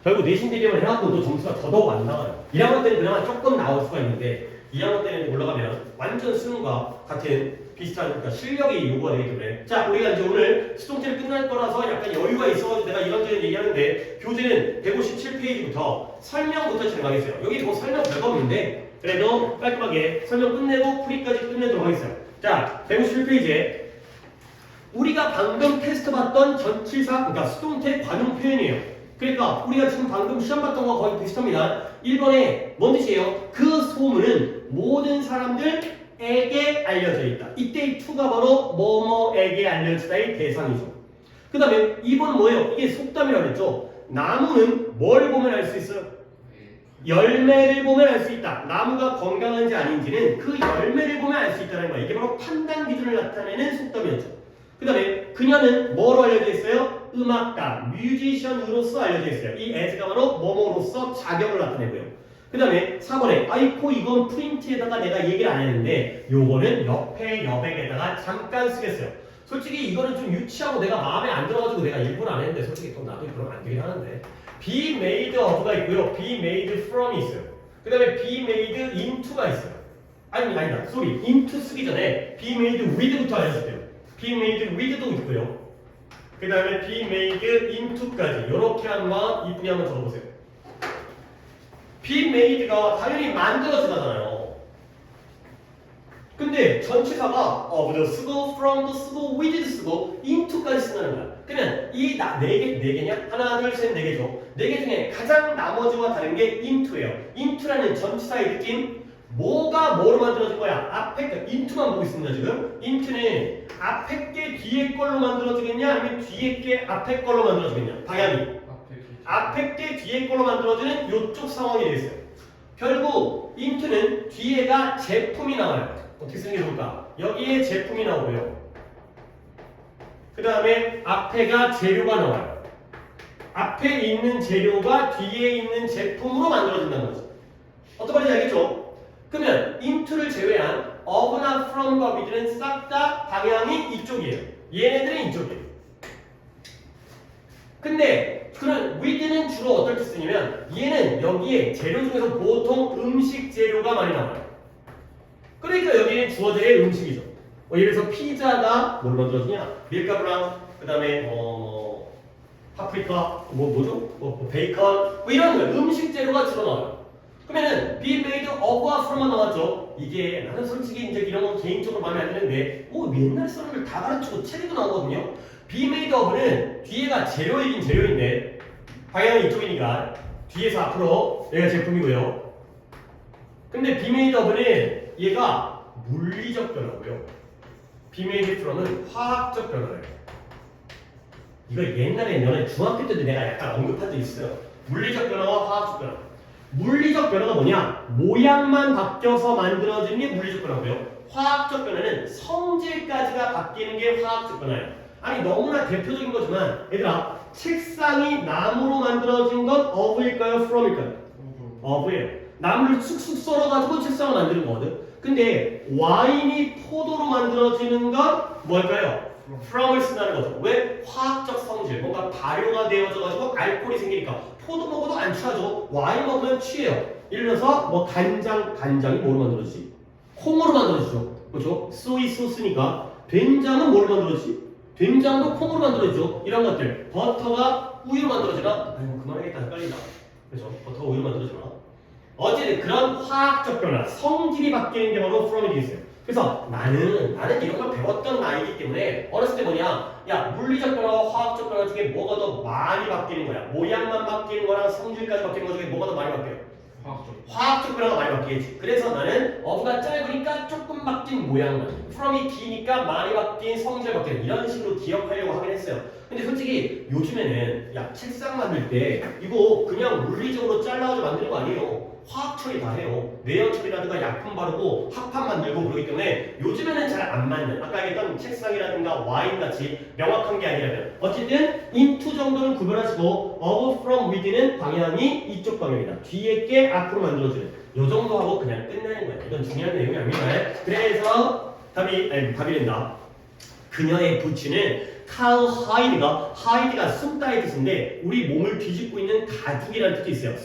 결국 내신 대비만 해갖고도 점수가 더더욱 안 나와요. 1학년 때는 그나마 조금 나올 수가 있는데 2학년 때는 올라가면 완전 수능과 같은 비슷한 그러니까 실력이 요구가 되기 때문에 자 우리가 이제 오늘 수동태를 끝날 거라서 약간 여유가 있어가지고 내가 이런저런 얘기하는데 교재는 157페이지부터 설명부터 진행하겠어요. 여기 뭐 설명 별거 없는데 그래도 깔끔하게 설명 끝내고 풀이까지 끝내도록 하겠어요. 자 151페이지에 우리가 방금 테스트 봤던 전치사 그러니까 수동태 관용 표현이에요. 그러니까 우리가 지금 방금 시험 봤던 거 거의 비슷합니다. 1번에 뭔 뜻이에요? 그 소문은 모든 사람들에게 알려져 있다. 이때 이 to가 바로 뭐뭐에게 알려지다의 대상이죠. 그 다음에 2번은 뭐예요? 이게 속담이라고 했죠. 나무는 뭘 보면 알 수 있어요? 열매를 보면 알 수 있다. 나무가 건강한지 아닌지는 그 열매를 보면 알 수 있다는 거야. 이게 바로 판단 기준을 나타내는 속담이었죠. 그 다음에 그녀는 뭐로 알려져 있어요? 음악가, 뮤지션으로서 알려져 있어요. 이 as가 바로 뭐뭐로서 자격을 나타내고요. 그 다음에 4번에 아이코 이건 프린트에다가 내가 얘기를 안 했는데 요거는 옆에 여백에다가 잠깐 쓰겠어요. 솔직히 이거는 좀 유치하고 내가 마음에 안 들어가지고 내가 일부러 안 했는데 솔직히 또 나도 그러면 안 되긴 하는데 be made of가 있고요. be made from이 있어요. 그 다음에 be made into가 있어요. 아니다. into 쓰기 전에 be made with부터 알려줄게요. be made with도 있고요. 그 다음에 be made into까지 이렇게 한번 이쁘게 한번 적어보세요. be made가 당연히 만들어지잖아요. 근데 전치사가 of도 쓰고 from도 쓰고 with도 쓰고 into까지 쓴다는 거야. 그러면 이 네 개냐? 하나, 둘, 셋, 네 개죠. 네 개 중에 가장 나머지와 다른 게 into예요. into라는 전치사의 느낌 뭐가 뭐로 만들어진 거야? 앞에 into만 보고 있습니다 지금. into는 앞에 게 뒤에 걸로 만들어지겠냐? 아니면 뒤에 게 앞에 걸로 만들어지겠냐? 방향이 앞에 게 뒤에 걸로 만들어지는 이쪽 상황이 되겠어요. 결국 into는 뒤에가 제품이 나와요. 어떻게 쓰는 게 좋을까? 여기에 제품이 나오고요. 그 다음에 앞에가 재료가 나와요. 앞에 있는 재료가 뒤에 있는 제품으로 만들어진다는 거죠. 어떤 말인지 알겠죠? 그러면 into를 제외한 of나 from과 with는 싹 다 방향이 이쪽이에요. 얘네들은 이쪽이에요. 근데 그런 with는 주로 어떨 때 쓰냐면 얘는 여기에 재료 중에서 보통 음식 재료가 많이 나와요. 그러니까 여기는 주어져야 음식이죠. 예를 들어서 피자가 뭘 만들어주냐? 밀가루랑 그 다음에 파프리카 뭐죠? 베이컨 이런 거예요. 음식 재료가 주로 나와요. 그러면은 be made of와 from만 나왔죠. 이게 나는 솔직히 이제 이런 건 개인적으로 마음에 안 드는데 옛날 사람들 다 가르치고 책에도 나오거든요. be made of는 뒤에가 재료이긴 재료인데 방향이 이쪽이니까 뒤에서 앞으로 얘가 제품이고요. 근데 be made of는 얘가 물리적 변화고요. be made from은 화학적 변화예요. 이거 옛날에 너네 중학교 때도 내가 약간 언급한 적 있어요. 물리적 변화와 화학적 변화. 물리적 변화가 뭐냐? 모양만 바뀌어서 만들어지는 게 물리적 변화고요. 화학적 변화는 성질까지가 바뀌는 게 화학적 변화예요. 아니 너무나 대표적인 거지만 얘들아 책상이 나무로 만들어진 건 of일까요? from일까요? of예요. 나무를 쑥쑥 썰어가지고 책상을 만드는 거거든. 근데 와인이 포도로 만들어지는 건 뭘까요? from을 쓴다는 거죠. 왜? 화학적 성질, 뭔가 발효가 되어져가지고 알코올이 생기니까 포도 먹어도 안 취하죠. 와인 먹으면 취해요. 예를 들어서 뭐 간장이 뭐로 만들어지지? 콩으로 만들어지죠. 그렇죠? 소이 소스니까 된장은 뭐로 만들어지지? 된장도 콩으로 만들어지죠. 이런 것들. 버터가 우유로 만들어지나? 아이고 그만하겠다. 헷갈린다. 그렇죠? 버터가 우유로 만들어지나? 어쨌든 그런 화학적 변화, 성질이 바뀌는 게 바로 from이 되겠어요. 그래서 나는 이런 걸 배웠던 나이기 때문에 어렸을 때 뭐냐? 야 물리적 변화와 화학적 변화 중에 뭐가 더 많이 바뀌는 거야? 모양만 바뀌는 거랑 성질까지 바뀌는 거 중에 뭐가 더 많이 바뀌어요? 화학적 변화가 많이 바뀌겠지. 그래서 나는 of가 짧으니까 조금 바뀐 모양만, from이 기니까 많이 바뀐 성질 바뀌는 이런 식으로 기억하려고 하긴 했어요. 근데 솔직히 요즘에는 야 책상 만들 때 이거 그냥 물리적으로 잘라가지고 만드는 거 아니에요. 화학 처리 다 해요. 내연 처리라든가 약품 바르고 합판 만들고 그러기 때문에 요즘에는 잘 안 맞는 아까 얘기했던 책상이라든가 와인 같이 명확한 게 아니라면 어쨌든 into 정도는 구별하시고 of from with는 방향이 이쪽 방향이다. 뒤에 게 앞으로 만들어지는 요 정도 하고 그냥 끝내는 거야. 이건 중요한 내용이 아닙니다. 그래서 답이 된다. 그녀의 부츠는 카우 하이드가 숨다의 뜻인데 우리 몸을 뒤집고 있는 가죽이라는 뜻도 있어요.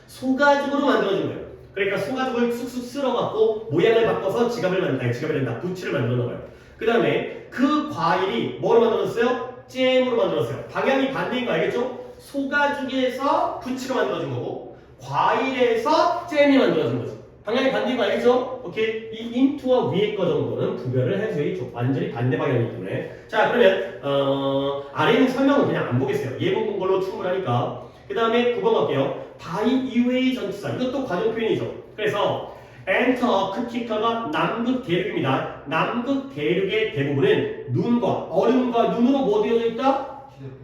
소가죽으로 만들어진 거예요. 그러니까 소가죽을 쑥쑥 쓸어갖고 모양을 바꿔서 지갑을 한다. 부츠를 만들어 놓아요. 그 다음에 그 과일이 뭐로 만들어졌어요? 잼으로 만들었어요. 방향이 반대인 거 알겠죠? 소가죽에서 부츠가 만들어진 거고 과일에서 잼이 만들어진 거죠. 방향이 반대인 거 알겠죠? 오케이. 이 into와 위에 거 정도는 구별을 해줘야죠. 완전히 반대 방향이기 때문에. 자, 그러면 아래 있는 설명은 그냥 안 보겠어요. 예문 본 걸로 충분하니까. 그 다음에 9번 갈게요. 바이 이외의 전치사. 이것도 과정 표현이죠. 그래서 엔터 크티카가 남극 대륙입니다. 남극 대륙의 대부분은 눈과 얼음과 눈으로 뭐 되어져 있다?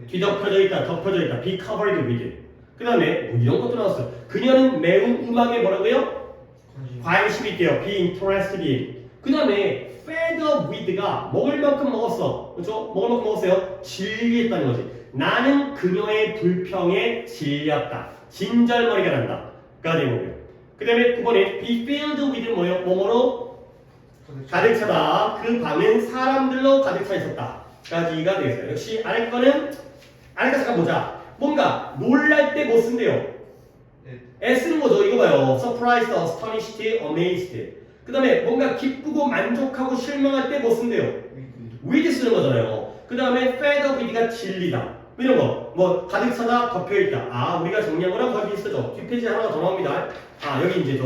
뒤덮여져 있다. 덮여져 있다. be covered with. 그 다음에 뭐 이런 것도 나왔어요. 그녀는 매우 음악에 뭐라고요? 관심이 있대요. be interested in. 그 다음에 fed with가 먹을 만큼 먹었어. 그렇죠? 먹을 만큼 먹었어요. 질리했다는 거지. 나는 그녀의 불평에 질렸다. 진절머리가 난다. 가 되고요. 그 다음에 9번에 be filled with 뭐예요? 뭐뭐로? 가득 차다. 그 방은 사람들로 가득 차 있었다. 까지가 되겠어요. 역시 아래 거는 아래 거 잠깐 보자. 뭔가 놀랄 때 뭐 쓴대요? 쓰는 거죠. 이거 봐요. surprised, astonished, amazed. 그 다음에 뭔가 기쁘고 만족하고 실망할 때 뭐 쓴대요? with 쓰는 거잖아요. 그 다음에 fed with가 진리다. 이런 거. 뭐 가득 차다, 덮여있다. 아, 우리가 정리한 거랑 거의 비슷하죠. 뒷페이지 하나가 더 나옵니다. 아, 여기 이제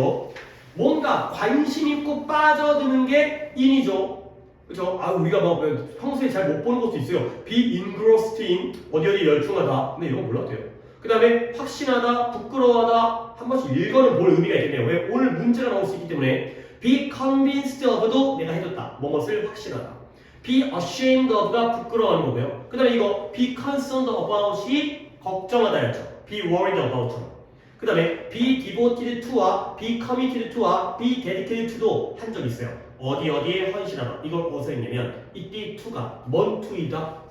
뭔가 관심 있고 빠져드는 게 in이죠. 그렇죠? 아, 우리가 막 평소에 잘 못 보는 것도 있어요. be engrossed in 어디 열중하다. 근데 이건 몰라도 돼요. 그 다음에 확신하다, 부끄러워하다 한 번씩 읽어는 볼 의미가 있겠네요. 왜? 오늘 문제가 나올 수 있기 때문에 be convinced of도 내가 해줬다. 뭐뭇을 확신하다. be ashamed of가 부끄러워하는 거고요. 그 다음에 이거 be concerned about이 걱정하다였죠. be worried about처럼. 그 다음에 be devoted to와 be committed to와 be dedicated to도 한 적 있어요. 어디에 헌신하다. 이걸 어디서 했냐면 이때 to가 뭔 to이다?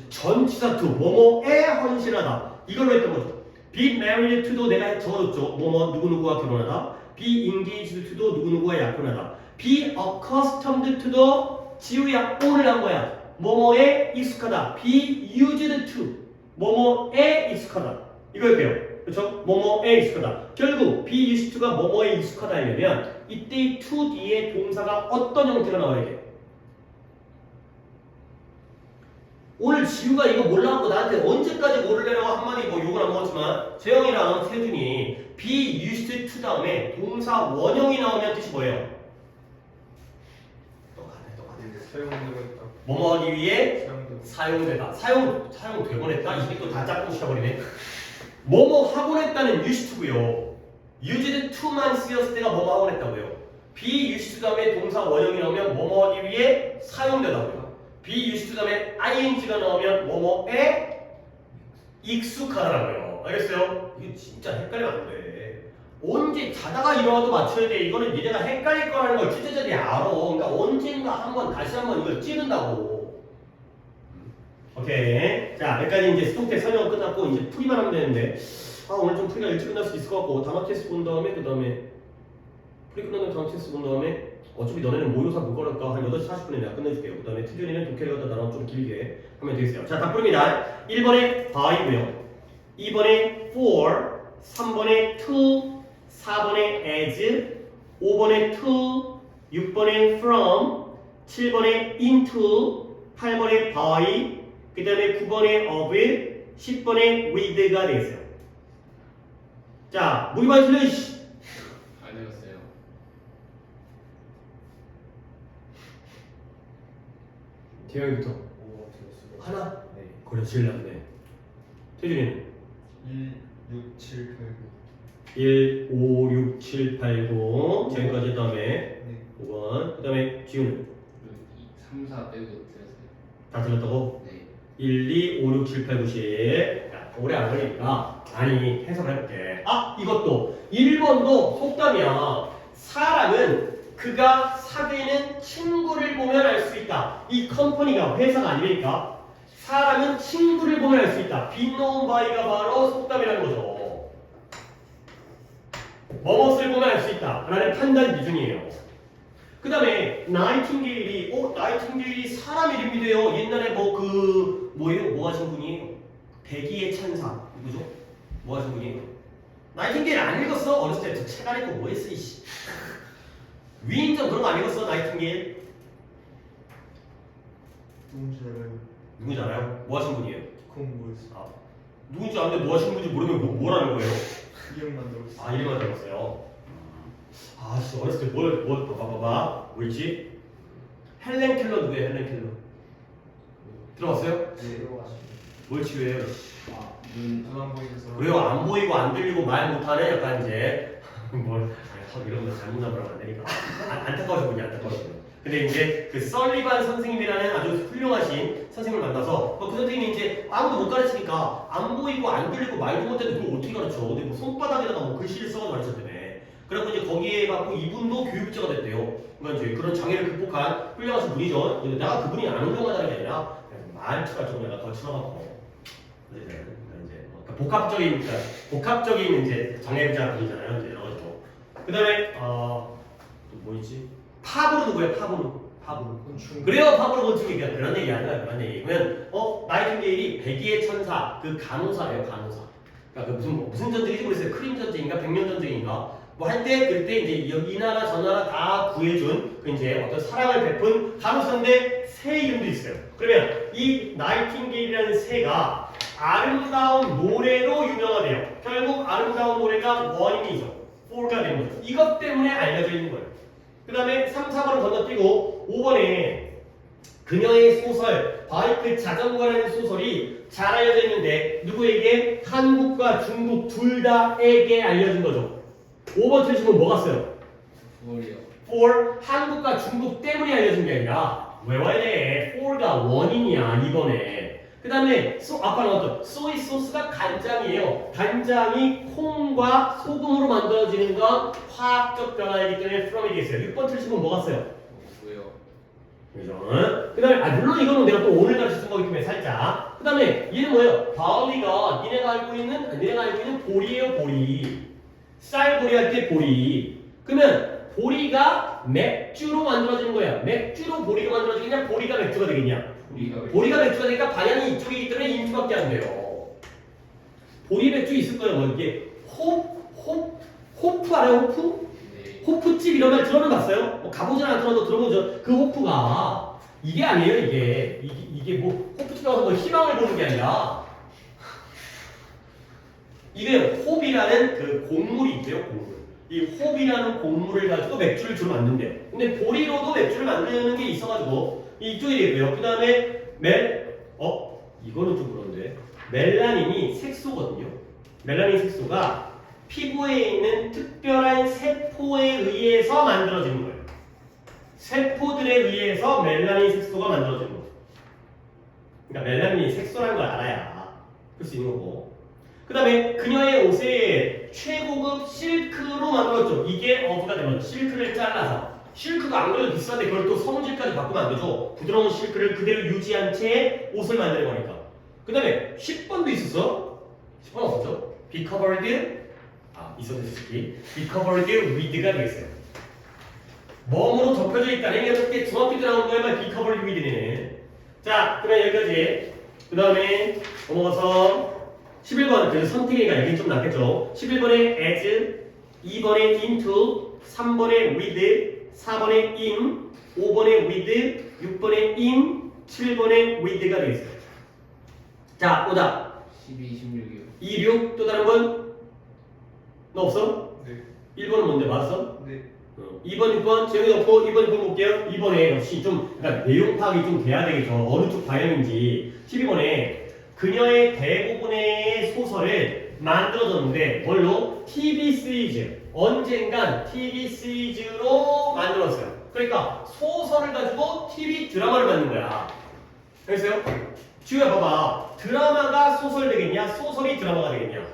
전치사 to 뭐뭐에 헌신하다. 이걸로 했던 거죠. be married to도 내가 적어줬죠. 뭐뭐 누구누구와 결혼하다. be engaged to도 누구누구와 약혼하다. be accustomed to도 지우야 오늘 한 거야. 뭐뭐에 익숙하다. be used to 뭐뭐에 익숙하다. 이거였대요. 그렇죠? 뭐뭐에 익숙하다. 결국 be used to가 뭐뭐에 익숙하다 하면 이때 to 뒤에 동사가 어떤 형태가 나와야 돼? 오늘 지우가 이거 몰라갖고 나한테 언제까지 모르려고 한마디 뭐 욕을 안 먹었지만 재영이랑 세준이 be used to 다음에 동사 원형이 나오면 뜻이 뭐예요? 사용되었다. 뭐뭐 하기 위해 사용되다. 사용되곤 했다. 이게 또 다 짝꿍 시켜버리네. 뭐뭐 하곤 했다는 used to고요. used to만 쓰였을 때가 뭐뭐 하곤 했다고요. be used 다음에 동사 원형이 나오면 뭐뭐 하기 위해 사용되다고요. be used 다음에 ing가 나오면 뭐뭐에 익숙하다라고요. 알겠어요? 이게 진짜 헷갈리면 안 돼. 언제 자다가 일어나도 맞춰야 돼. 이거는 얘네가 헷갈릴 거라는 걸 출제자들이 알아. 그러니까 언젠가 한번 다시 한번 이걸 찍은다고. 오케이. 자, 여기까지 이제 스톡 때 설명 끝났고 이제 풀이만 하면 되는데 오늘 좀 풀이가 일찍 끝날 수도 있을 것 같고 단어 테스트 본 다음에 그 다음에 풀이 끝나면 단어 테스트 본 다음에 어차피 너네는 모의고사 볼 거니까 한 8시 40분에 내가 끝내줄게요. 그 다음에 특별히는 독해를 갖다 나눠 좀 길게 하면 되겠어요. 자, 다 풀입니다. 1번에 by고요. 2번에 for, 3번에 to, 4번에 as, 5번에 to, 6번에 from, 7번에 into, 8번에 by, 그 다음에 9번에 of, 10번에 with가 되겠어요. 자, 무기 많이 틀려, 이씨. 안 해봤어요. 태영이부터. 하나? 네. 그래, 제일 낫네. 태준이는? 1, 6, 7, 8, 9. 1, 5, 6, 7, 8, 9. 지금까지 다음에 네. 5번. 그 다음에 지우는? 3, 4 빼고 들었어요. 다 틀렸다고? 네. 1, 2, 5, 6, 7, 8, 9, 10. 야, 오래 안 걸리니까. 아니, 해석을 해볼게. 아, 이것도. 1번도 속담이야. 사람은 그가 사귀는 친구를 보면 알 수 있다. 이 컴퍼니가 회사가 아니니까. 사람은 친구를 보면 알 수 있다. be known by가 바로 속담이라는 거죠. 뭐뭇을 보면 알 수 있다. 라는 판단 기준이에요. 그 다음에 나이팅게일이 사람 이름이래요. 옛날에 뭐 하신 분이에요? 백의의 천사 누구죠? 뭐 하신 분이에요? 나이팅게일 안 읽었어? 어렸을 때 책 안 읽고 뭐 했어 이씨. 위인전 그런 거 안 읽었어? 나이팅게일 누군지 알아요. 누군지 알아요? 뭐 하신 분이에요? 공부했어. 아, 누군지 아는데 뭐 하시는 분인지 모르면 뭐라는 거예요? 이름만 들었어. 아 이름만 들었어요. 아씨 어렸을 때 뭐였지? 헬렌 켈러 누구예요? 헬렌 켈러 들어봤어요? 네. 뭘 치료해요? 눈안 보이면서. 그래요 안 보이고 안 들리고 말 못하네 약간 이제 이런 거 잘못 나무라고 안 되니까 안타까워서 분이 안타까워서. 근데 이제 그 썰리반 선생님이라는 아주 훌륭하신 선생님을 만나서 그 선생님이 이제 아무도 못 가르치니까 안 보이고 안 들리고 말도 못해도 그걸 어떻게 가르쳐? 어디 뭐 손바닥에다가 뭐 글씨를 써서 가르쳤다며. 그래갖고 이제 거기에 갖고 이분도 교육자가 됐대요. 그러니까 이제 그런 장애를 극복한 훌륭하신 분이죠. 근데 내가 그분이 안 훌륭하다는 게 아니라 말투가 좀 내가 거칠어갖고 이제 복합적인 이제 장애자 분이잖아요. 이제 여러 가지로. 그다음에 또 뭐 있지? 파브로 누구예요? 파브로. 곤충. 그래요, 파브로 곤충이 그런 얘기 아니라 그런 얘기면 나이팅게일이 백의의 천사 그 간호사예요, 간호사. 그러니까 그 무슨 전쟁인지 모르겠어요. 크림 전쟁인가 백년 전쟁인가 뭐 할 때 그때 이제 이 나라 저 나라 다 구해준 그 이제 어떤 사랑을 베푼 간호사인데 새 이름도 있어요. 그러면 이 나이팅게일이라는 새가 아름다운 노래로 유명하대요. 결국 아름다운 노래가 원인이죠. 4가 되는 거죠. 이것 때문에 알려져 있는 거예요. 그 다음에 3, 4번을 건너뛰고 5번에 그녀의 소설 바이크 자전거라는 소설이 잘 알려져 있는데 누구에게? 한국과 중국 둘 다에게 알려진 거죠. 5번 틀리시면 뭐가 써요? 4이요. 4 한국과 중국 때문에 알려진 게 아니라 외워야 돼. 4가 원인이야 2번에. 그 다음에 아까 나왔던 소이 소스가 간장이에요. 간장이 콩과 소금으로 만들어지는 건 화학적 변화이기 때문에 from이 되겠어요. 6번 틀리시면 뭐가 써요? 5요. 그죠? 그 다음에 물론 이거는 내가 또 오늘 가르쳐 준 거기 때문에 살짝. 그 다음에 얘는 뭐예요? 바울리가 니네가 알고 있는 보리예요. 보리. 쌀보리 할 때 보리. 그러면 보리가 맥주로 만들어지는 거야. 맥주로 보리가 만들어지겠냐? 보리가 맥주가 되겠냐? 보리가 맥주가 되니까 방향이 이쪽이기 때문에 인수밖에 안 돼요. 보리 맥주 있을 거예요. 뭐 이게 호프 알아요? 호프? 네. 호프집 이런 말 들어는 봤어요? 뭐 가보진 않더라도 들어보죠. 그 호프가 이게 아니에요. 이게 뭐 호프집 가서 뭐 희망을 보는 게 아니라 이게 홉이라는 그 곡물이 있대요. 곡물. 이 홉이라는 곡물을 가지고 맥주를 주로 만든대요. 근데 보리로도 맥주를 만드는 게 있어가지고 이쪽이 되고요. 그 다음에 이거는 좀 그런데 멜라닌이 색소거든요. 멜라닌 색소가 피부에 있는 특별한 세포에 의해서 만들어지는 거예요. 세포들에 의해서 멜라닌 색소가 만들어지는 거예요. 그러니까 멜라닌이 색소라는 걸 알아야 볼 수 있는 거고. 그 다음에 그녀의 옷에 최고급 실크로 만들었죠. 이게 어부가 되는 거죠. 실크를 잘라서. 실크가 안 그래도 비싼데 그걸 또 성질까지 바꾸면 안 되죠. 부드러운 실크를 그대로 유지한 채 옷을 만드는 거니까. 그 다음에 10번도 있었어. 10번 없었죠? Be covered, 있었을지. Be covered with가 되겠어요. 몸으로 덮여져 있다는 게 어떻게 중학교 때 나온 거에만 Be covered with는. 자, 그러면 여기까지. 그 다음에 넘어가서 11번, 그래서 선택이가 이게 좀 낫겠죠. 11번에 as, 2번에 into, 3번에 with, 4번에 in, 5번에 with, 6번에 in, 7번에 with가 되겠어요. 자, 오답. 12, 16이요. 2, 6, 또 다른 건? 너 없어? 네. 1번은 뭔데, 맞았어? 네. 2번, 6번, 제가 넣고 2번, 6번 볼게요. 2번에 역시 좀, 그러니까 내용 파악이 좀 돼야 되겠죠. 어느 쪽 방향인지. 12번에 그녀의 대부분의 소설을 만들어줬는데 뭘로? TV 시리즈. 언젠간 TV 시리즈로 만들었어요. 그러니까 소설을 가지고 TV 드라마를 만든 거야. 알겠어요? 지우야 봐봐. 드라마가 소설 되겠냐? 소설이 드라마가 되겠냐?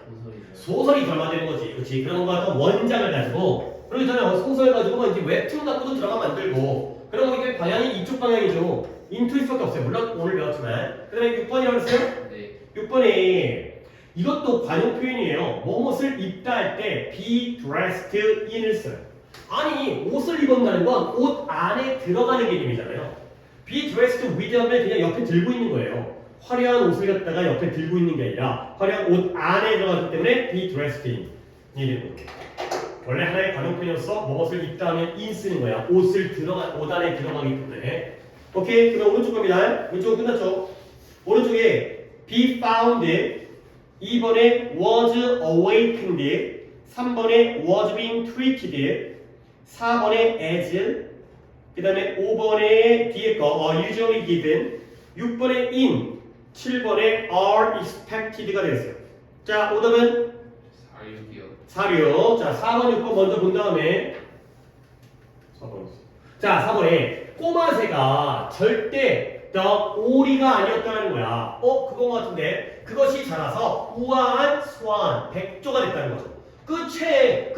소설이 드라마 되는 거지. 그렇지? 그런 거 갖고 원작을 가지고 그러기 전에 소설 가지고 이제 웹툰 갖고도 드라마 만들고 그런 거기 방향이 이쪽 방향이죠. 인투일 수밖에 없어요. 물론 오늘 배웠지만. 그 다음에 6번이라고 했어요? 네. 6번에 이것도 관용 표현이에요. 무엇을 입다 할 때 be dressed in을 써요. 아니 옷을 입었다는 건 옷 안에 들어가는 개념이잖아요. be dressed with 하면 그냥 옆에 들고 있는 거예요. 화려한 옷을 갖다가 옆에 들고 있는 게 아니라 화려한 옷 안에 들어가기 때문에 be dressed in 이게 원래 하나의 관용편이었어. 무엇을 입다 하면 in 쓰는 거야. 옷 안에 들어가기 때문에. 오케이. 그러면 오른쪽 겁니다. 왼쪽은 끝났죠. 오른쪽에 be found 2번에 was awakened 3번에 was being treated 4번에 as 그 다음에 5번에 뒤에 거 usually given 6번에 in 7번에 are expected가 되었어요. 자 오답은 4, 6이요. 자 4번 6번 먼저 본 다음에 4번 자 4번에 꼬마새가 절대 the 오리가 아니었다는 거야. 그건 것 같은데 그것이 자라서 우아한 소한 백조가 됐다는 거죠. 그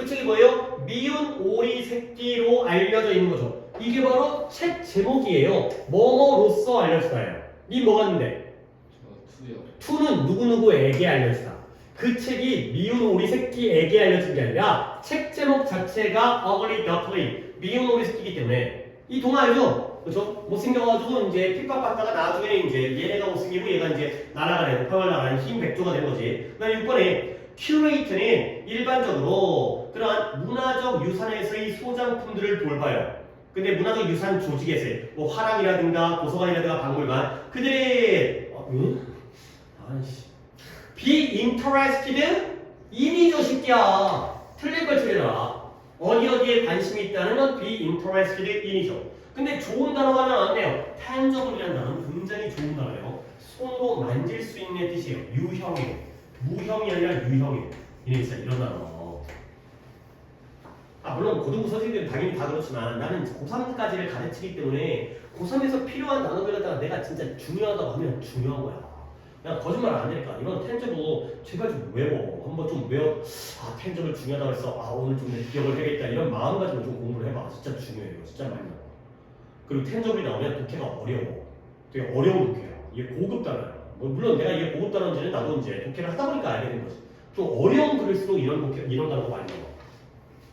책이 뭐예요? 미운 오리 새끼로 알려져 있는 거죠. 이게 바로 책 제목이에요. 뭐뭐로써 알려주다예요. 니 뭐 같는데? 저 2요. 2는 누구누구에게 알려주다. 그 책이 미운 오리 새끼에게 알려준 게 아니라 책 제목 자체가 ugly duckling 미운 오리 새끼이기 때문에 이 동화 알죠? 그렇죠? 못생겨가지고 이제 핍박받다가 나중에 이제 얘네가 못생기고 얘가 이제 날아가는 펄펄 나가는 흰 백조가 된 거지. 그다음에 6번에 큐레이터는 일반적으로 그러한 문화적 유산에서의 소장품들을 돌봐요. 근데 문화적 유산 조직에서의 뭐 화랑이라든가 도서관이라든가 박물관 그들의 아이씨 be interested in이죠 새끼야. 틀릴 걸 틀려라. 어디에 관심이 있다는 건 be interested in이죠. 근데 좋은 단어가 하나 나왔네요. tangible이라는 단어는 굉장히 좋은 단어예요. 손으로 만질 수 있는 뜻이에요. 유형이에요. 무형이 아니라 유형이에요. 이런 단어. 물론 고등부 선생님들은 당연히 다 그렇지만 나는 고3까지를 가르치기 때문에 고3에서 필요한 단어들 갖다가 내가 진짜 중요하다고 하면 중요한 거야. 그냥 거짓말 안 하니까 이런 텐저블 제발 좀 외워. 한번 좀 외워. 텐저블 중요하다고 해서 오늘 좀 내 기억을 해야겠다. 이런 마음가짐으로 좀 공부를 해봐. 진짜 중요해요. 진짜 많이 나와. 그리고 텐저블이 나오면 독해가 어려워. 되게 어려운 독해야. 이게 고급 단어야. 물론 내가 이게 고급 단어인지는 나도 이제 독해를 하다 보니까 알게 된 거지. 좀 어려운 글일수록 이런 단어가 많이 나와.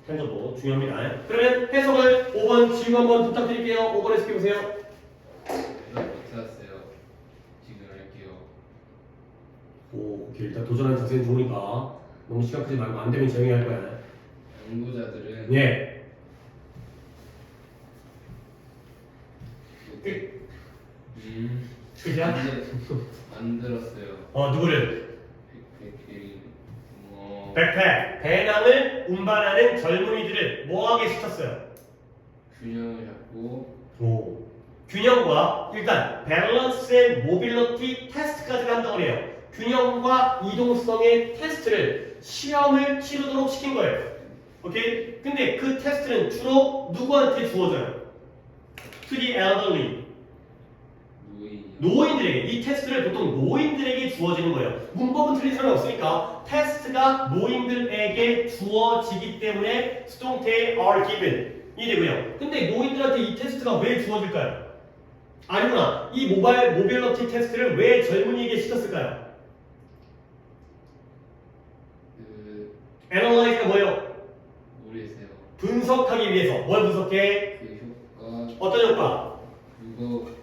텐저블 중요합니다. 그러면 해석을 5번 지금 한번 부탁드릴게요. 5번 해석해보세요. 대답 못해왔어요. 지금 할게요. 오케이. 일단 도전하는 자세는 좋으니까 너무 시간 끄지 말고 안 되면 조용히 할 거야. 연구자들은 예. 그냥 만들었어요. 누구를? 백팩 백팩 배낭을 운반하는 젊은이들을 뭐하게 시켰어요? 균형을 잡고 균형과 일단 밸런스 앤 모빌리티 테스트까지가 한다고 해요. 균형과 이동성의 테스트를 시험을 치르도록 시킨 거예요. 오케이? 근데 그 테스트는 주로 누구한테 주어져요? To the elderly. 노인들에게 이 테스트를 보통 노인들에게 주어지는 거예요. 문법은 틀린 사람이 없으니까 테스트가 노인들에게 주어지기 때문에 수동태 are given 이 되고요. 근데 노인들한테 이 테스트가 왜 주어질까요? 아니구나. 이 모빌리티 테스트를 왜 젊은이에게 시켰을까요? analyze가 뭐예요? 모르겠어요. 분석하기 위해서. 뭘 분석해? 그 효과 어떤 효과? 무거운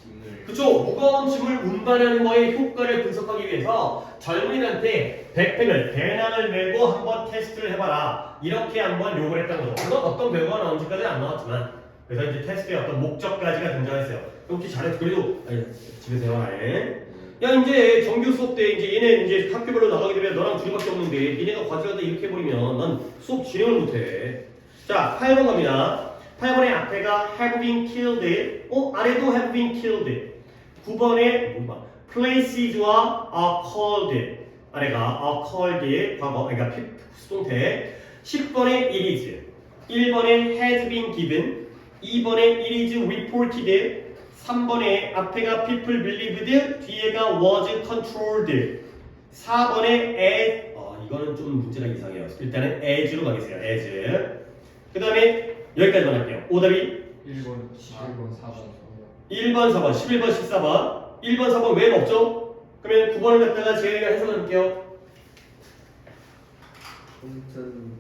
짐을 그쵸. 무거운 짐을 운반하는 거의 효과를 분석하기 위해서 젊은이들한테 백팩을 배낭을 메고 한번 테스트를 해봐라. 이렇게 한번 요구를 했다는 거죠. 물론 어떤 결과가 나온지까지는 안 나왔지만 그래서 이제 테스트의 어떤 목적까지가 등장했어요. 혹시 잘했어. 그래도 집에서 해와라. 야 이제 정규 수업 때 이제 얘네 이제 학교별로 나가게 되면 너랑 둘이밖에 없는데 니네가 과제하다 이렇게 해버리면 난 수업 진행을 못해. 자 8번 갑니다. 8번에 앞에가 have been killed 아래도 have been killed 9번에 places와 are called 아래가 are called 과거 그러니까 수동태 10번에 it is 1번에 has been given 2번에 it is reported 3번에 앞에가 people believed 뒤에가 was controlled 4번에 as 이거는 좀 문제가 이상해요. 일단은 as로 가겠어요. as 그 다음에 여기까지만 할게요. 오답이 1번, 11번, 4번. 1번, 4번, 11번, 14번 1번, 4번 왜 없죠? 그러면 9번을 갖다가 제가 해석을 할게요. 컴퓨터는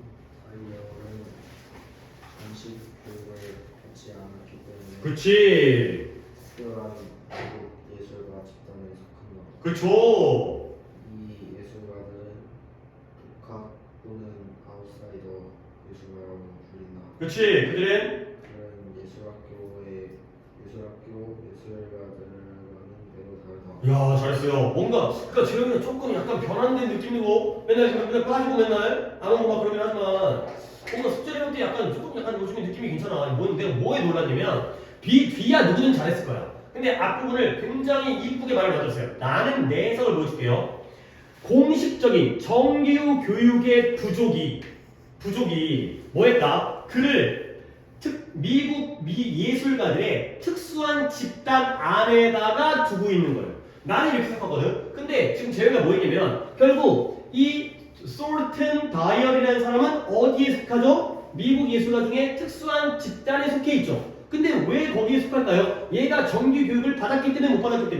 아이오는 전시 교육을 받지 않았기 때문에 그렇지. 특별한 미국 예술가 집단에 속한다. 그렇죠. 이 예술가들은 독학 또는 아웃사이더 예술가라고 불린다. 그렇지. 그들은 그런 예술학교 예술가들과는 매우 다르다. 야 잘했어요. 뭔가 그러니까 재영이가 조금 약간 변환된 느낌이고 맨날 빠지고 맨날 안 오고 막 그러긴 하지만 뭔가 숙제를 때 약간 조금 약간 요즘에 느낌이 괜찮아. 내가 뭐에 놀랐냐면 뒤야 누구든 잘했을 거야. 근데 앞부분을 굉장히 이쁘게 말을 만들었어요. 나는 내 해석을 보여줄게요. 공식적인 정규 교육의 부족이 뭐했다? 그를 미국 예술가들의 특수한 집단 안에다가 두고 있는 거예요. 나는 이렇게 생각하거든. 근데 지금 재영이가 뭐 했냐면 결국 이 솔튼 다이얼이라는 사람은 어디에 속하죠? 미국 예술가 중에 특수한 집단에 속해 있죠. 근데 왜 거기에 속할까요? 얘가 정규 교육을 받았기 때문에 못 받았기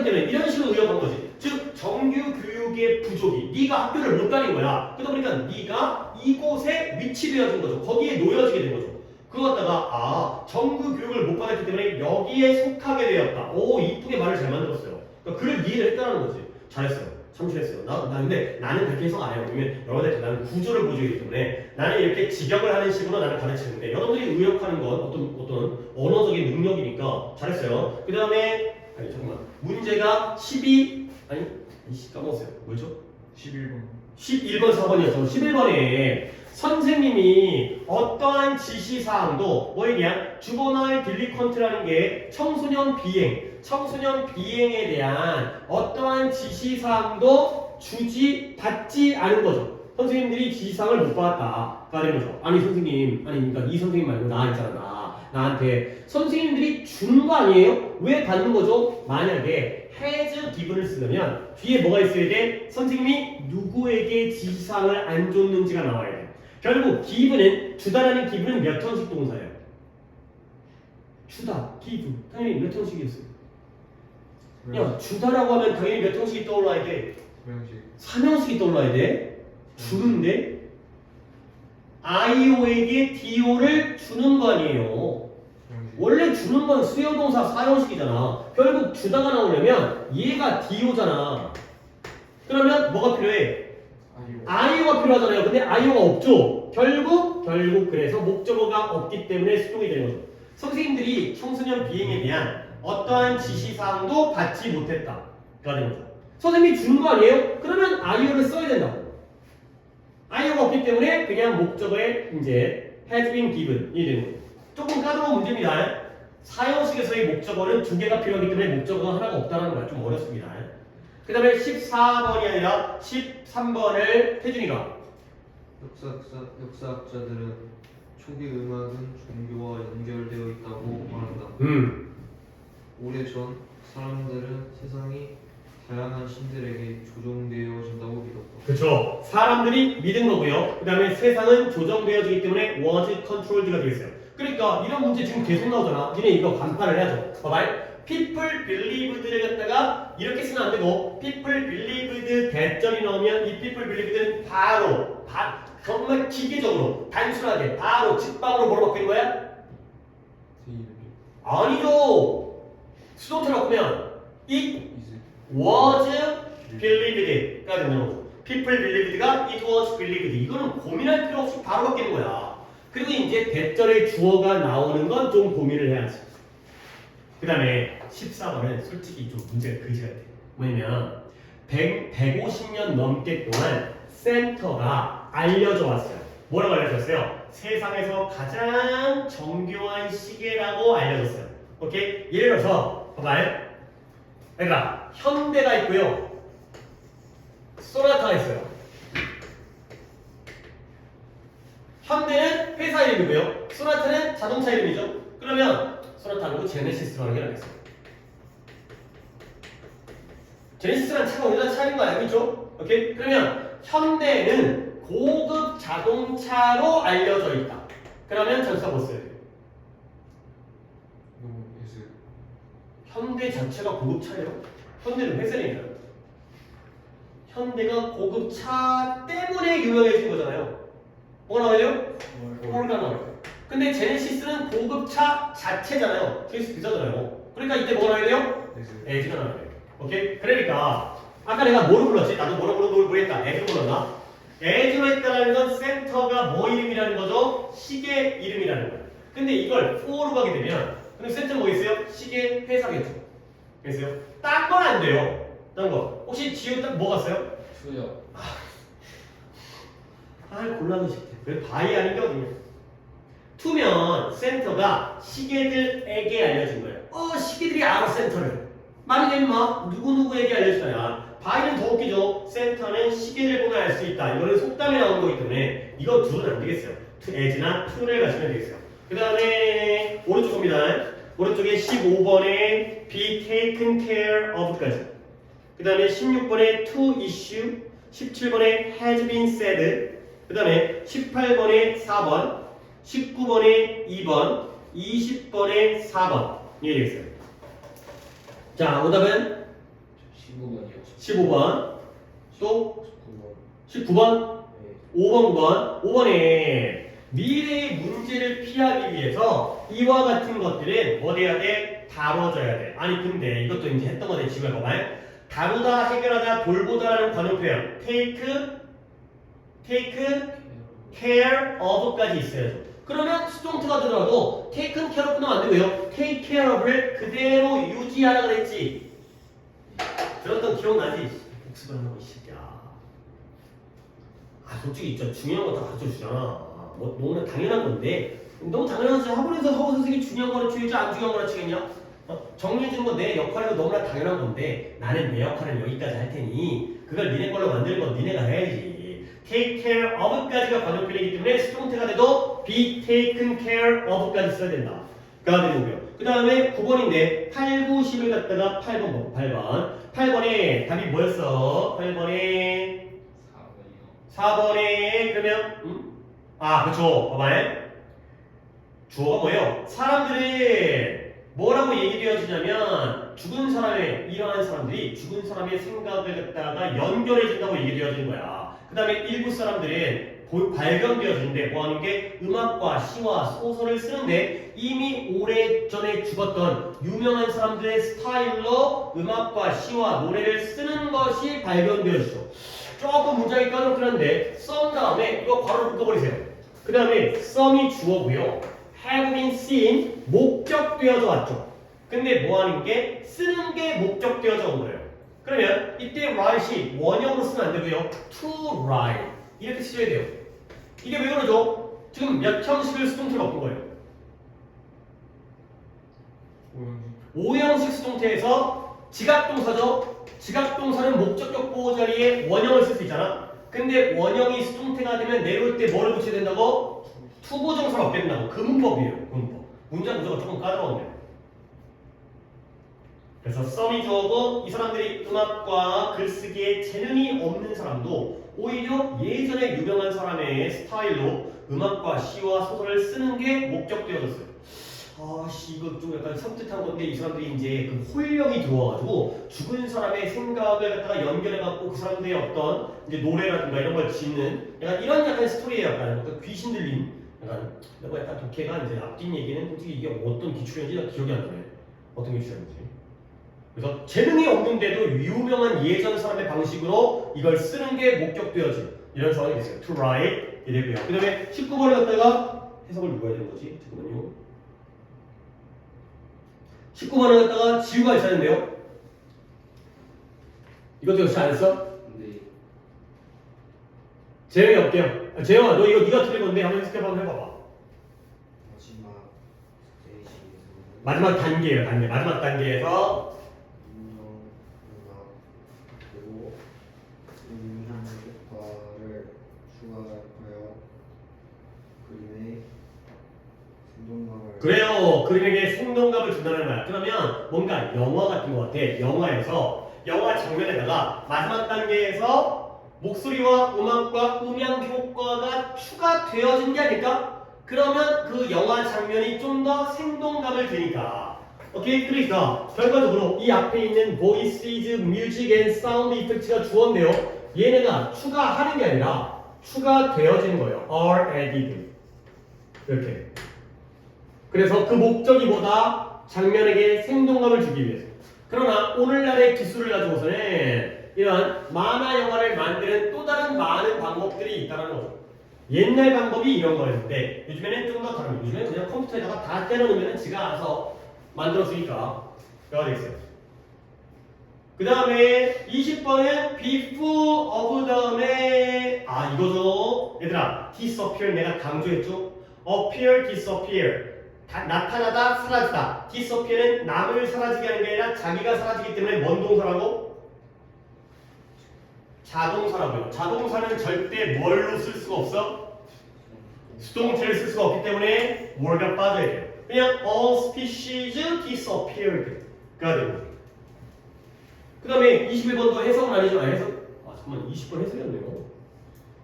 때문에 이런 식으로 의역한 거지. 즉 정규 교육의 부족이 네가 학교를 못 다닌 거야. 그러다 보니까 네가 이곳에 위치되어진 거죠. 거기에 놓여지게 된 거죠. 그거 갖다가 정규 교육을 못 받았기 때문에 여기에 속하게 되었다. 오 이쁘게 말을 잘 만들었어요. 그러니까 그를 이해를 했다는 거지. 잘했어요. 참신했어요. 근데 나는 그렇게 해석 안 해요. 왜냐면 여러분들 나는 구조를 보여주기 때문에 나는 이렇게 직역을 하는 식으로 나는 가르치는데 여러분들이 의역하는 건 어떤 언어적인 능력이니까 잘했어요. 그 다음에 아니 잠깐만 문제가 12 아니 까먹었어요. 뭐죠? 11번 11번 4번이었죠. 11번에 선생님이 어떠한 지시사항도 뭐 얘기야? 주거나의 딜리컨트라는 게 청소년 비행에 대한 어떠한 지시사항도 받지 않은 거죠. 선생님들이 지시사항을 못 받았다가 되는 거죠. 아니 선생님, 그러니까 이 선생님 말고 나 있잖아. 나한테 선생님들이 주는 거 아니에요? 왜 받는 거죠? 만약에 has given을 쓰려면 뒤에 뭐가 있어야 돼? 선생님이 누구에게 지시사항을 안 줬는지가 나와야 돼. 결국 given은 주다라는 given은 몇 형식 동사예요? 주다, give. 당연히 몇 형식이었어요? 야, 주다라고 하면 당연히 몇 형식이 떠올라야 돼? 3형식이 떠올라야 돼? 주는데? IO에게 DO를 주는 거 아니에요. 원래 주는 건 수요동사 4형식이잖아. 결국 주다가 나오려면 얘가 DO잖아. 그러면 뭐가 필요해? IO가 필요하잖아요. 근데 IO가 없죠. 결국 그래서 목적어가 없기 때문에 수동이 되는 거죠. 선생님들이 청소년 비행에 대한 어떠한 지시사항도 받지 못했다. 가 되는 거죠. 선생님이 주는 거 아니에요? 그러면 IO를 써야 된다고. IO가 없기 때문에 그냥 목적어에 이제 has been given이 되는 거예요. 조금 까다로운 문제입니다. 사형식에서의 목적어는 두 개가 필요하기 때문에 목적어가 하나가 없다는 거야. 좀 어렵습니다. 그 다음에 14번이 아니라 13번을 태준이가 역사학자들은 초기 음악은 종교와 연결되어 있다고 말한다. 오래전 사람들은 세상이 다양한 신들에게 조종되어진다고 믿었다. 그렇죠. 사람들이 믿은 거고요. 그 다음에 세상은 조정되어지기 때문에 was controlled가 되겠어요. 그러니까 이런 문제 지금 계속 나오잖아. 니네 이거 간파를 해야죠. 봐봐요. people believed를 갖다가 이렇게 쓰면 안 되고 people believed 대절이 나오면 이 people believed는 바로 정말 기계적으로 단순하게 바로 직방으로 뭐로 바뀌는 거야? 아니죠. 수동태로 바꾸면 it was believed가 되는 거죠. people believed가 it was believed. 이거는 고민할 필요 없이 바로 바뀌는 거야. 그리고 이제 대절의 주어가 나오는 건 좀 고민을 해야지. 그 다음에 14번은 솔직히 좀 문제가 그지 같아. 뭐냐면 150년 넘게 동안 센터가 알려져 왔어요. 뭐라고 알려졌어요? 세상에서 가장 정교한 시계라고 알려졌어요. 오케이? 예를 들어서 봐봐요. 그러니까 현대가 있고요. 소나타가 있어요. 현대는 회사 이름이고요. 소나타는 자동차 이름이죠. 그러면 소나타하고 제네시스로 하는 게 낫겠어요. 제네시스란 차가 우리나라 차인 거 알고 있죠? 오케이? 그러면 현대는 고급 자동차로 알려져 있다. 그러면 전치사 뭐 써야 돼요? 현대 자체가 고급차예요? 현대는 회사니까요. 현대가 고급차 때문에 유명해진 거잖아요. 뭐가 나와야 돼요? 월. for가 나와요. 근데 제네시스는 고급차 자체잖아요. 제네시스 비싸잖아요. 그러니까 이때 뭐가 나와야 돼요? as가 나와야 돼요. 오케이? 그러니까 아까 내가 뭐로 불렀지? 나도 뭐로 했다. as로 불렀나? as로 했다는 건 센터가 뭐 이름이라는 거죠? 시계 이름이라는 거예요. 근데 이걸 for로 가게 되면 그럼 센터는 뭐 있어요? 시계 회사겠죠. 그래서요? 딴 건 안 돼요. 딴 거. 혹시 지우 뭐 갔어요? 투역. 곤란해 싶대. 왜 바이 아닌 게 어디냐? 투면 센터가 시계들에게 알려진 거예요. 시계들이 알아 센터를. 말이 되면 막 누구누구에게 알려주잖아. 바이는 더 웃기죠. 센터는 시계를 보면 알 수 있다. 이거는 속담에 나오는 거기 때문에 이거 둘은 안 되겠어요. as나 to를 가시면 되겠어요. 그 다음에 오른쪽 겁니다. 오른쪽에 15번에 be taken care of까지. 그 다음에 16번에 to issue, 17번에 has been said, 그 다음에 18번에 4번, 19번에 2번, 20번에 4번. 이게 되겠어요. 자, 오답은 15번이요. 15번, 또 9번. 19번, 네. 5번, 9번. 5번에 미래의 문제를 피하기 위해서 이와 같은 것들은 뭐 돼야 돼? 다뤄져야 돼. 아니 근데 이것도 이제 했던 거네. 지금 봐봐요. 다루다, 해결하다, 돌보다라는 관용 표현 take care of까지 있어야죠. 그러면 수동태가 되더라도 taken care of는 안 되고요. take care of를 그대로 유지하라 그랬지. 들었던 기억나지? 복습을 하는 거 이 새끼야. 솔직히 있죠. 중요한 거 다 가르쳐 주잖아. 뭐 너무나 당연한 건데 너무 당연한 거지. 학원에서 학원 선생님이 중요한 거 가르쳐야지 안 중요한 거 가르치겠냐? 정리해주는 건 내 역할이고 너무나 당연한 건데 나는 내 역할은 여기까지 할 테니 그걸 니네 걸로 만드는 건 니네가 해야지. take care of까지가 관용표현이기 때문에 수동태가 돼도 be taken care of까지 써야 된다. 가 되고요. 그 다음에 9번인데 8, 9, 10을 갖다가 8번 보고 8번에 답이 뭐였어? 8번에 4번이요. 4번에 그러면 그쵸. 봐봐요. 주어가 뭐예요? 사람들은 뭐라고 얘기되어지냐면 죽은 사람의 이러한 사람들이 죽은 사람의 생각을 갖다가 연결해준다고 얘기되어지는 거야. 그 다음에 일부 사람들은 발견되어지는데 뭐하는 게 음악과 시와 소설을 쓰는데 이미 오래전에 죽었던 유명한 사람들의 스타일로 음악과 시와 노래를 쓰는 것이 발견되어지죠. 조금 문장이 까놓긴 한데 썸 다음에 이거 괄호를 묶어버리세요. 그 다음에 썸이 주어고요. have been seen 목적되어져 왔죠. 근데 뭐하는 게 쓰는 게 목적되어져 온 거예요. 그러면 이때 write이 원형으로 쓰면 안 되고요. to write 이렇게 쓰셔야 돼요. 이게 왜 그러죠? 지금 몇 형식을 수동태로 바꾼 거예요. 5형식 수동태에서 지각동사죠. 지각동사는 목적격 보호 자리에 원형을 쓸 수 있잖아. 근데 원형이 수동태가 되면 내려올 때 뭐를 붙여야 된다고? 투부정사를 얻게 된다고. 그 문법이에요. 그 문법. 문장 구조가 조금 까다로운데. 그래서 썸이 주어고 이 사람들이 음악과 글쓰기에 재능이 없는 사람도 오히려 예전에 유명한 사람의 스타일로 음악과 시와 소설을 쓰는 게 목적되어졌어요. 이거 좀 약간 섬뜩한 건데 이 사람들이 이제 그 홀령이 들어와가지고 죽은 사람의 생각을 갖다가 연결해갖고 그 사람들의 어떤 이제 노래라든가 이런 걸 짓는 이런 약간 스토리예요. 약간 귀신 들린 약간 독해가 이제 앞뒤 얘기는 솔직히 이게 어떤 기출인지 기억이 안 나네. 어떤 기출인지. 그래서 재능이 없는데도 유명한 예전 사람의 방식으로 이걸 쓰는 게 목적되어진 이런 상황이 됐어요. To write 이래고요. 그 다음에 19번에 갖다가 해석을 누가 해야 되는 거지? 잠깐만요. 19번에 갖다가 지우가 있어야 되는데요. 이것도 역시 안 했어? 네. 재영이 없대요. 재영아, 너 이거 네가 틀린 건데 한번 해석해 한번 해봐봐. 마지막 스테이지에서 마지막 단계예요. 단계. 마지막 단계에서 음영, 음악, 그리고 음향 효과를 추가하여 그림의 생동감을 그래요. 그림에게 생동감을 준다는 거야. 그러면 뭔가 영화 같은 것 같아. 영화에서 영화 장면에다가 마지막 단계에서 목소리와 음악과 음향 효과가 추가되어진 게 아닐까? 그러면 그 영화 장면이 좀 더 생동감을 주니까. 오케이? 그러니까 결과적으로 이 앞에 있는 voices, music and sound effects가 주어인데요. 얘네가 추가하는 게 아니라 추가되어진 거예요. are added. 이렇게. 그래서 그 목적이 뭐다? 장면에게 생동감을 주기 위해서. 그러나 오늘날의 기술을 가지고서는 이런 만화 영화를 만드는 또 다른 많은 방법들이 있다는 거죠. 옛날 방법이 이런 거였는데 요즘에는 좀 더 다릅니다. 요즘에는 그냥 컴퓨터에다가 다 때려놓으면 지가 알아서 만들어주니까 그가 되겠어요. 그 다음에 20번은 before of 다음에 이거죠. 얘들아 disappear 내가 강조했죠. appear, disappear 나타나다, 사라지다. disappear는 남을 사라지게 하는 게 아니라 자기가 사라지기 때문에 뭔 동사라고? 자동사라고요. 자동사는 절대 뭘로 쓸 수가 없어? 수동태를 쓸 수가 없기 때문에 were가 빠져야 돼요. 그냥 all species disappeared 가 되는 거죠. 그 다음에 21번도 해석은 아니죠. 잠깐만 20번 해석이었네요.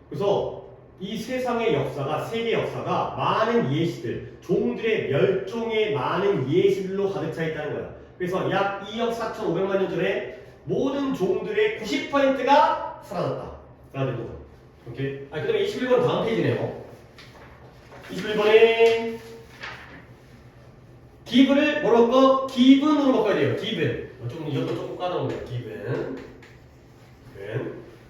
그래서 이 세상의 역사가 세계 역사가 많은 예시들 종들의 멸종의 많은 예시들로 가득 차 있다는 거야. 그래서 약 2억 4,500만 년 전에 모든 종들의 90%가 사라졌다 가 되는 거죠. 오케이. 그 다음에 21번 다음 페이지네요. 21번에 give를 뭐로 바꿔? given으로 바꿔야 돼요. given. 이것도 조금 까다로운데 given.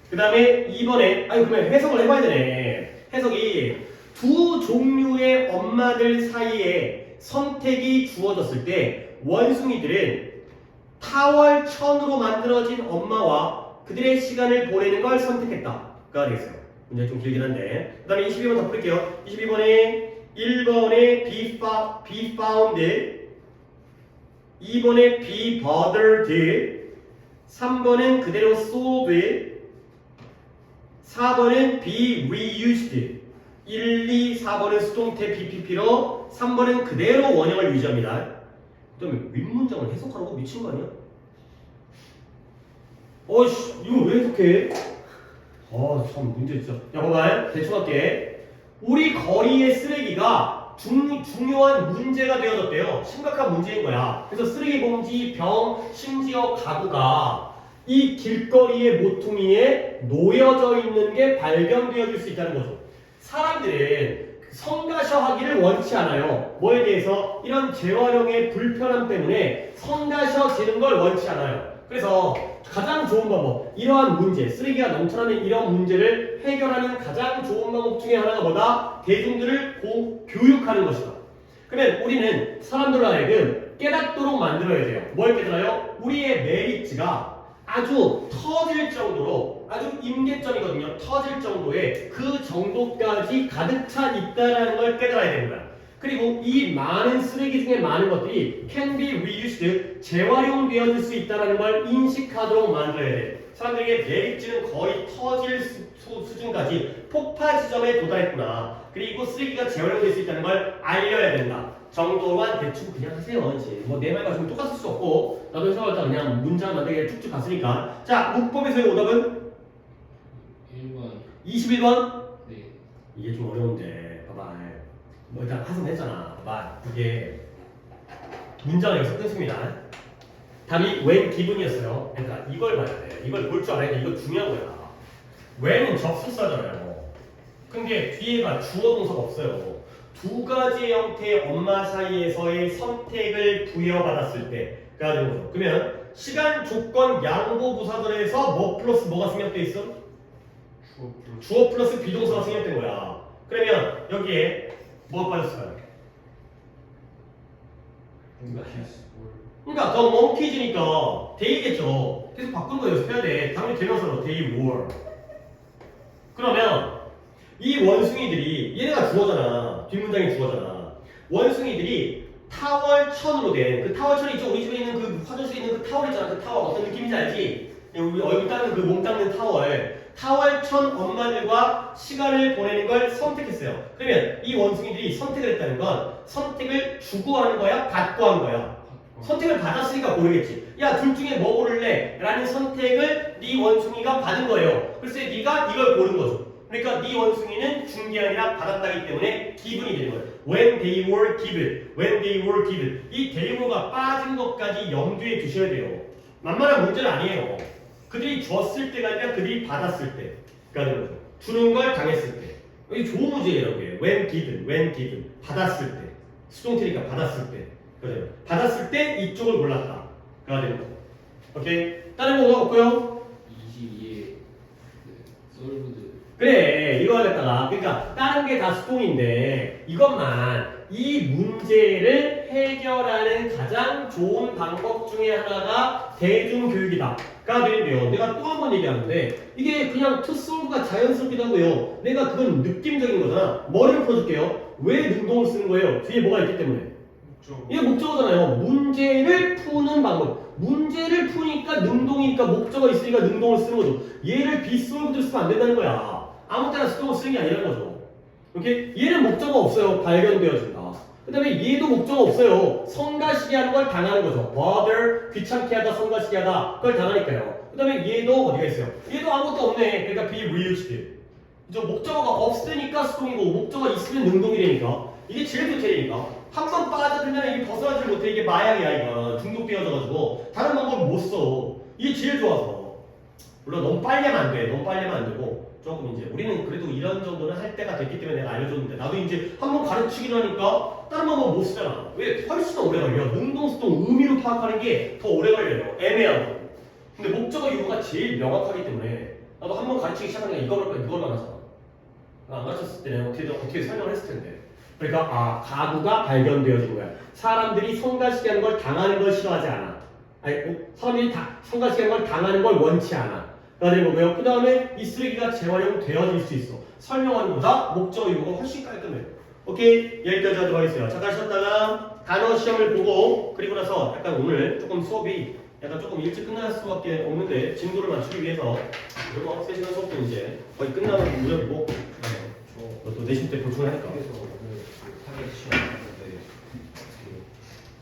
그 다음에 2번에 그러면 해석을 해봐야 되네. 해석이 두 종류의 엄마들 사이에 선택이 주어졌을 때 원숭이들은 타월천으로 만들어진 엄마와 그들의 시간을 보내는 걸 선택했다 가 되겠어요. 문제 좀 길긴 한데. 그 다음에 22번 더 풀을게요. 22번에 1번에 be found, 2번에 be bothered, 3번은 그대로 solved, 4번은 be reused. 1, 2, 4번은 수동태 BPP로 3번은 그대로 원형을 유지합니다. 그 다음에 윗문장을 해석하라고? 미친 거 아니야? 어이씨 이거 왜 해석해? 참 문제 진짜. 야 봐봐 대충 할게. 우리 거리의 쓰레기가 중요한 문제가 되어졌대요. 심각한 문제인 거야. 그래서 쓰레기 봉지, 병, 심지어 가구가 이 길거리의 모퉁이에 놓여져 있는 게 발견되어질 수 있다는 거죠. 사람들은 성가셔하기를 원치 않아요. 뭐에 대해서? 이런 재활용의 불편함 때문에 성가셔지는 걸 원치 않아요. 그래서 가장 좋은 방법, 이러한 문제, 쓰레기가 넘쳐나는 이런 문제를 해결하는 가장 좋은 방법 중에 하나가 뭐다? 대중들을 교육하는 것이다. 그러면 우리는 사람들로 하여금 깨닫도록 만들어야 돼요. 뭘 깨달아요? 우리의 메리트가 아주 터질 정도로, 아주 임계점이거든요. 터질 정도의 그 정도까지 가득 차 있다는 걸 깨달아야 되는 거야. 그리고 이 많은 쓰레기 중에 많은 것들이 can be reused, 재활용되어질 수 있다는 걸 인식하도록 만들어야 돼. 사람들에게 메리트는 거의 터질 수준까지 폭파 지점에 도달했구나. 그리고 쓰레기가 재활용될 수 있다는 걸 알려야 된다. 정도만 대충 그냥 하세요. 이제 뭐 내 말과 좀 똑같을 수 없고 나도 해석할 때 그냥 문장 만들게 쭉쭉 갔으니까. 자, 문법에서의 오답은 1번. 21번. 네. 이게 좀 어려운데 봐봐. 뭐 일단 하선했잖아. 봐봐. 이게 문장을 여기서 끊습니다. 답이 when given이었어요. 그러니까 이걸 봐야 돼. 이걸 볼 줄 알아야 돼. 이거 중요한 거야. when은 접속사잖아요. 근데 뒤에가 주어 동사가 없어요. 두 가지 형태의 엄마 사이에서의 선택을 부여받았을 때가 되는 거죠. 그러면 시간, 조건, 양보, 부사절에서 뭐 플러스 뭐가 생략돼 있어? 주어 플러스 비동사가 생략된 거야. 그러면 여기에 뭐가 빠졌어요? 그러니까 더 몽키즈니까 데이겠죠. 계속 바꾸는 거 연습해야 돼. 당연히 대명사로 데이 월. 그러면 이 원숭이들이 얘네가 주어잖아. 뒷문장이 주어잖아. 원숭이들이 타월천으로 된 그 타월천이 있죠. 우리 집에 있는 그 화장실에 있는 그 타월 있잖아. 그 타월 어떤 느낌인지 알지? 우리 얼굴 닦는 그 몸 닦는 타월. 타월천 엄마들과 시간을 보내는 걸 선택했어요. 그러면 이 원숭이들이 선택을 했다는 건 선택을 주고 하는 거야? 받고 한 거야? 선택을 받았으니까 고르겠지. 야, 둘 중에 뭐 고를래? 라는 선택을 네 원숭이가 받은 거예요. 글쎄 네가 이걸 고른 거죠. 그러니까 네 원숭이는 준 게 아니라 받았다기 때문에 기분이 되는 거예요. When they were given. When they were given. 이 they were가 빠진 것까지 염두에 두셔야 돼요. 만만한 문제는 아니에요. 그들이 줬을 때가 아니라 그들이 받았을 때. 그러니까 주는 걸 당했을 때. 이게 좋은 문제라고 해요. when given. 받았을 때. 수동태니까 받았을 때. 그죠? 받았을 때 이쪽을 골랐다. 가 되는 거죠. 오케이? 다른 거 없고요. 22에 솔브드 그래, 이거 갖다가 그러니까 다른 게 다 수동인데 이것만 이 문제를 해결하는 가장 좋은 방법 중에 하나가 대중교육이다. 가 되는데요. 내가 또 한 번 얘기하는데 이게 그냥 to solve가 자연스럽기도 하고요. 내가 그건 느낌적인 거잖아. 머리를 풀어줄게요. 왜 능동을 쓰는 거예요? 뒤에 뭐가 있기 때문에. 이게 목적어잖아요. 문제를 푸는 방법. 문제를 푸니까 능동이니까 목적어 있으니까 능동을 쓰는 거죠. 얘를 be solved로 쓰면 안 된다는 거야. 아무 때나 수동을 쓰는 게 아니라는 거죠. 오케이? 얘는 목적어 없어요. 발견되어진다. 그 다음에 얘도 목적어 없어요. 성가시게 하는 걸 당하는 거죠. bother, 귀찮게 하다, 성가시게 하다. 그걸 당하니까요. 그 다음에 얘도 어디가 있어요? 얘도 아무것도 없네. 그러니까 be reused. 그죠? 목적어가 없으니까 수동이고 목적어가 있으면 능동이 되니까 이게 제일 좋대니까 한 번 빠져들면 이게 벗어나질 못해. 이게 마약이야. 이거 중독되어져가지고 다른 방법을 못 써. 이게 제일 좋아서. 물론 너무 빨리 하면 안 돼. 너무 빨리 하면 안 되고 조금 이제 우리는 그래도 이런 정도는 할 때가 됐기 때문에 내가 알려줬는데 나도 이제 한 번 가르치기로 하니까 다른 방법 못 쓰잖아. 왜? 훨씬 더 오래 걸려. 능동수동 의미로 파악하는 게 더 오래 걸려요. 애매하고. 근데 목적어 유무가 제일 명확하기 때문에 나도 한 번 가르치기 시작하니까 이걸만 하잖아. 안 가르쳤을 때는 어떻게 설명을 했을 텐데. 그러니까 가구가 발견되어진 거야. 사람들이 성가시게 하는 걸 당하는 걸 싫어하지 않아. 사람들이 성가시게 하는 걸 당하는 걸 원치 않아. 그다음에 뭐고요? 그 다음에 이 쓰레기가 재활용되어질 수 있어. 설명하는 거다 목적어 유무가 훨씬 깔끔해. 오케이? 여기까지 하도록 하겠습니다. 잠깐 쉬었다가 단어 시험을 보고 그리고 나서 약간 오늘 조금 수업이 약간 조금 일찍 끝날 수밖에 없는데 진도를 맞추기 위해서 이거 3시간 수업도 이제 거의 끝나는 무렵이고 또 내신 때 보충을 하니까 그래서 오늘 타겟 시험